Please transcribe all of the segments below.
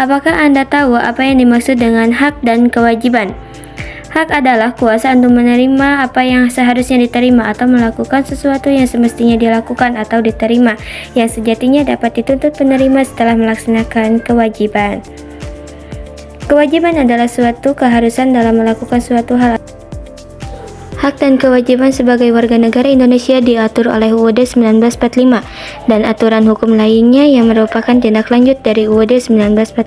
Apakah Anda tahu apa yang dimaksud dengan hak dan kewajiban? Hak adalah kuasa untuk menerima apa yang seharusnya diterima atau melakukan sesuatu yang semestinya dilakukan atau diterima, yang sejatinya dapat dituntut penerima setelah melaksanakan kewajiban. Kewajiban adalah suatu keharusan dalam melakukan suatu hal. Hak dan kewajiban sebagai warga negara Indonesia diatur oleh UUD 1945 dan aturan hukum lainnya yang merupakan tindak lanjut dari UUD 1945.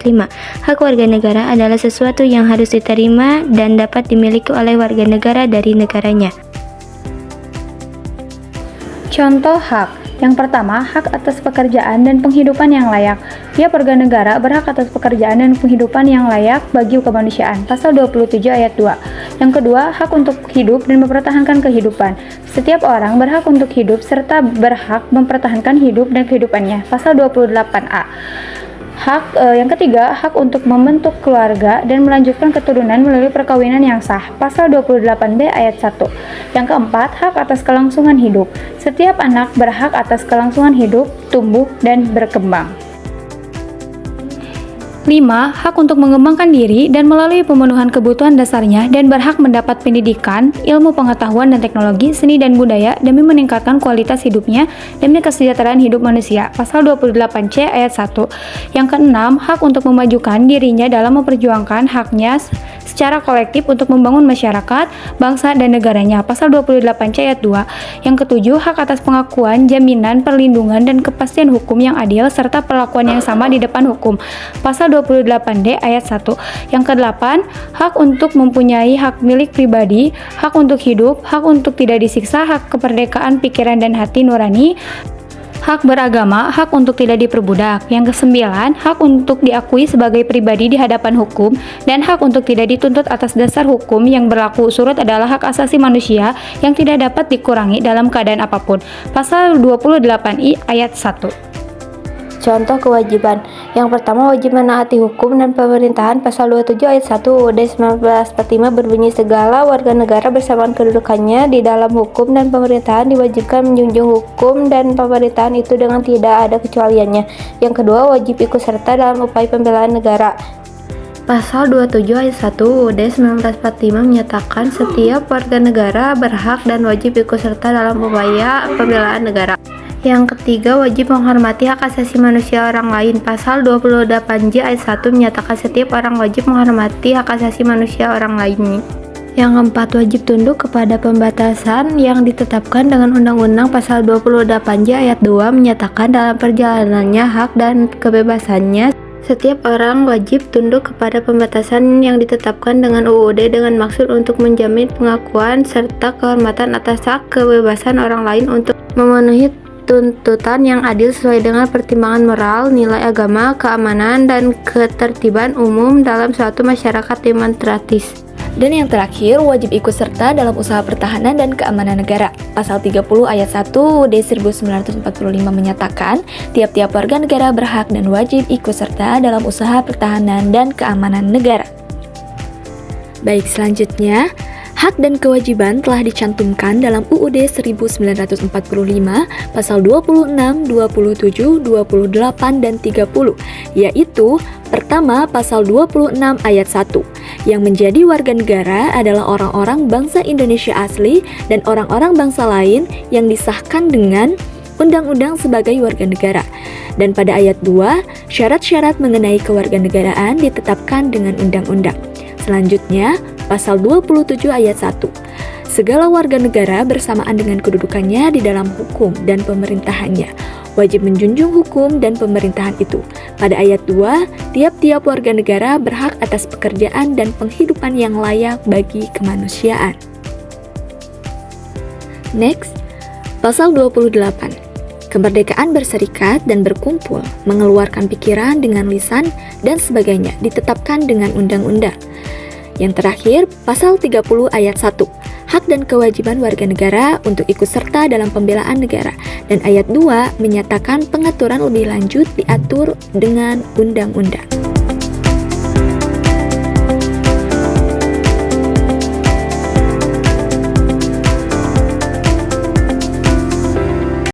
Hak warga negara adalah sesuatu yang harus diterima dan dapat dimiliki oleh warga negara dari negaranya. Contoh hak. Yang pertama, hak atas pekerjaan dan penghidupan yang layak. Tiap warga negara berhak atas pekerjaan dan penghidupan yang layak bagi kemanusiaan. Pasal 27 ayat 2. Yang kedua, hak untuk hidup dan mempertahankan kehidupan. Setiap orang berhak untuk hidup serta berhak mempertahankan hidup dan kehidupannya. Pasal 28A. Yang ketiga, hak untuk membentuk keluarga dan melanjutkan keturunan melalui perkawinan yang sah. Pasal 28B ayat 1. Yang keempat, hak atas kelangsungan hidup. Setiap anak berhak atas kelangsungan hidup, tumbuh, dan berkembang. 5. Hak untuk mengembangkan diri dan melalui pemenuhan kebutuhan dasarnya dan berhak mendapat pendidikan, ilmu pengetahuan dan teknologi, seni dan budaya demi meningkatkan kualitas hidupnya demi kesejahteraan hidup manusia. Pasal 28C ayat 1. Yang keenam, hak untuk memajukan dirinya dalam memperjuangkan haknya secara kolektif untuk membangun masyarakat, bangsa, dan negaranya. Pasal 28C ayat 2. Yang ketujuh, hak atas pengakuan, jaminan, perlindungan, dan kepastian hukum yang adil serta perlakuan yang sama di depan hukum. Pasal 28D ayat 1. Yang kedelapan, hak untuk mempunyai hak milik pribadi, hak untuk hidup, hak untuk tidak disiksa, hak kemerdekaan pikiran dan hati nurani, hak beragama, hak untuk tidak diperbudak. Yang kesembilan, hak untuk diakui sebagai pribadi di hadapan hukum dan hak untuk tidak dituntut atas dasar hukum yang berlaku surut adalah hak asasi manusia yang tidak dapat dikurangi dalam keadaan apapun. Pasal 28I ayat 1. Contoh kewajiban. Yang pertama, wajib menaati hukum dan pemerintahan. Pasal 27 ayat 1 UUD 1945 berbunyi segala warga negara bersamaan kedudukannya di dalam hukum dan pemerintahan diwajibkan menjunjung hukum dan pemerintahan itu dengan tidak ada kecualiannya. Yang kedua, wajib ikut serta dalam upaya pembelaan negara. Pasal 27 ayat 1 UUD 1945 menyatakan setiap warga negara berhak dan wajib ikut serta dalam upaya pembelaan negara. Yang ketiga, wajib menghormati hak asasi manusia orang lain. Pasal 28J ayat 1 menyatakan setiap orang wajib menghormati hak asasi manusia orang lain. Yang keempat, wajib tunduk kepada pembatasan yang ditetapkan dengan Undang-Undang. Pasal 28J ayat 2 menyatakan dalam perjalanannya hak dan kebebasannya setiap orang wajib tunduk kepada pembatasan yang ditetapkan dengan UUD dengan maksud untuk menjamin pengakuan serta kehormatan atas hak kebebasan orang lain untuk memenuhi tuntutan yang adil sesuai dengan pertimbangan moral, nilai agama, keamanan, dan ketertiban umum dalam suatu masyarakat demokratis. Dan yang terakhir, wajib ikut serta dalam usaha pertahanan dan keamanan negara. Pasal 30 ayat 1 UUD 1945 menyatakan, tiap-tiap warga negara berhak dan wajib ikut serta dalam usaha pertahanan dan keamanan negara. Baik, selanjutnya, hak dan kewajiban telah dicantumkan dalam UUD 1945 pasal 26, 27, 28, dan 30, yaitu pertama pasal 26 ayat 1, yang menjadi warga negara adalah orang-orang bangsa Indonesia asli dan orang-orang bangsa lain yang disahkan dengan undang-undang sebagai warga negara. Dan pada ayat 2, syarat-syarat mengenai kewarganegaraan ditetapkan dengan undang-undang. Selanjutnya, pasal 27 ayat 1. Segala warga negara bersamaan dengan kedudukannya di dalam hukum dan pemerintahannya, wajib menjunjung hukum dan pemerintahan itu. Pada ayat 2, tiap-tiap warga negara berhak atas pekerjaan dan penghidupan yang layak bagi kemanusiaan. Next, pasal 28. Kemerdekaan berserikat dan berkumpul, mengeluarkan pikiran dengan lisan, dan sebagainya ditetapkan dengan undang-undang. Yang terakhir, pasal 30 ayat 1, hak dan kewajiban warga negara untuk ikut serta dalam pembelaan negara. Dan ayat 2 menyatakan pengaturan lebih lanjut diatur dengan undang-undang.